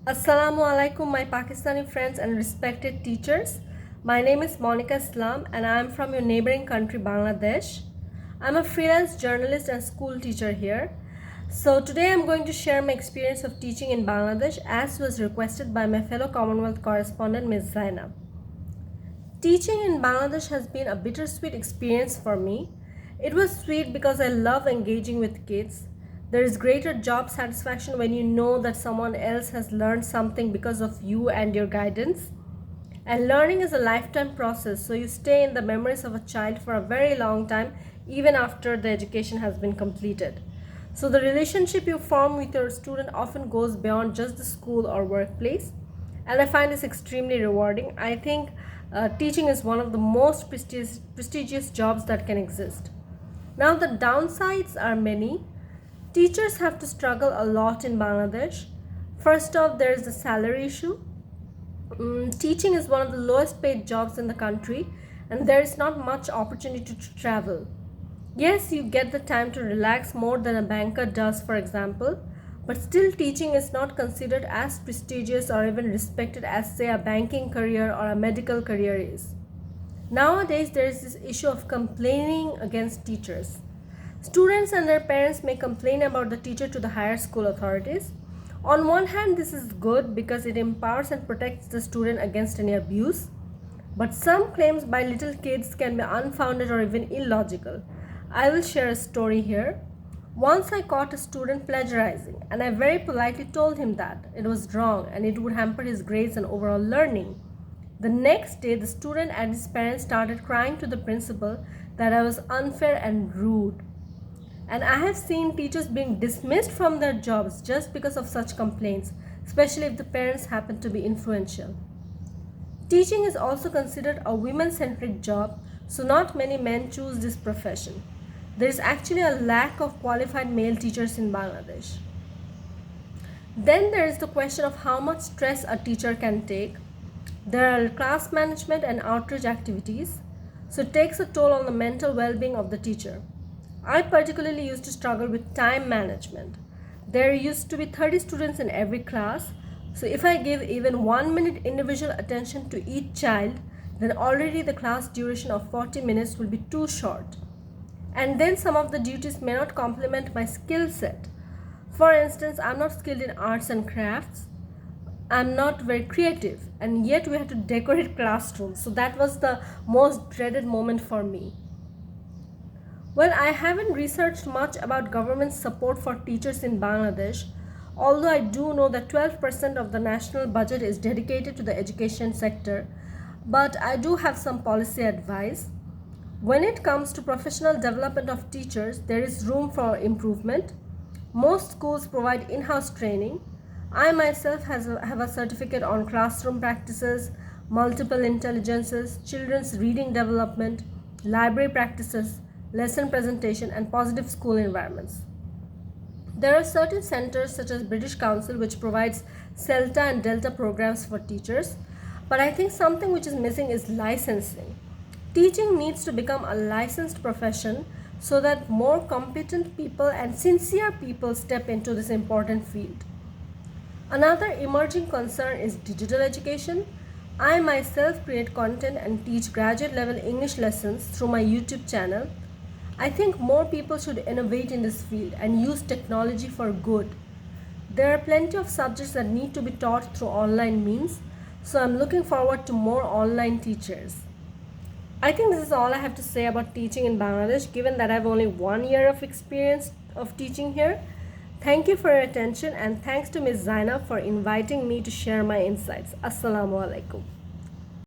Assalamu alaikum, my Pakistani friends and respected teachers. My name is Monica Islam and I am from your neighboring country, Bangladesh. I'm a freelance journalist and school teacher here. So, today I'm going to share my experience of teaching in Bangladesh as was requested by my fellow Commonwealth correspondent, Ms. Zainab. Teaching in Bangladesh has been a bittersweet experience for me. It was sweet because I love engaging with kids. There is greater job satisfaction when you know that someone else has learned something because of you and your guidance. And learning is a lifetime process, so you stay in the memories of a child for a very long time, even after the education has been completed. So, the relationship you form with your student often goes beyond just the school or workplace, and I find this extremely rewarding. I think teaching is one of the most prestigious jobs that can exist. Now, the downsides are many. Teachers have to struggle a lot in Bangladesh. First off, there is the salary issue. Teaching is one of the lowest paid jobs in the country, and there is not much opportunity to travel. Yes, you get the time to relax more than a banker does, for example, but still, teaching is not considered as prestigious or even respected as, say, a banking career or a medical career is. Nowadays, there is this issue of complaining against teachers. Students and their parents may complain about the teacher to the higher school authorities. On one hand, this is good because it empowers and protects the student against any abuse. But some claims by little kids can be unfounded or even illogical. I will share a story here. Once I caught a student plagiarizing, and I very politely told him that it was wrong and it would hamper his grades and overall learning. The next day, the student and his parents started crying to the principal that I was unfair and rude. And I have seen teachers being dismissed from their jobs just because of such complaints, especially if the parents happen to be influential. Teaching is also considered a women centric job, so not many men choose this profession. There is actually a lack of qualified male teachers in Bangladesh. Then there is the question of how much stress a teacher can take. There are class management and outreach activities, so it takes a toll on the mental well being of the teacher. I particularly used to struggle with time management. There used to be 30 students in every class, so if I give even 1 minute individual attention to each child, then already the class duration of 40 minutes will be too short. And then some of the duties may not complement my skill set. For instance, I'm not skilled in arts and crafts. I'm not very creative, and yet we had to decorate classrooms. So that was the most dreaded moment for me. Well, I haven't researched much about government support for teachers in Bangladesh, although I do know that 12% of the national budget is dedicated to the education sector, but I do have some policy advice. When it comes to professional development of teachers, there is room for improvement. Most schools provide in-house training. I myself have a certificate on classroom practices, multiple intelligences, children's reading development, library practices, lesson presentation, and positive school environments. There are certain centers such as British Council which provides CELTA and Delta programs for teachers, but I think something which is missing is licensing. Teaching needs to become a licensed profession so that more competent people and sincere people step into this important field. Another emerging concern is digital education. I myself create content and teach graduate level English lessons through my YouTube channel. I think more people should innovate in this field and use technology for good. There are plenty of subjects that need to be taught through online means, so I'm looking forward to more online teachers. I think this is all I have to say about teaching in Bangladesh, given that I have only 1 year of experience of teaching here. Thank you for your attention, and thanks to Ms. Zainab for inviting me to share my insights. Assalamu alaikum.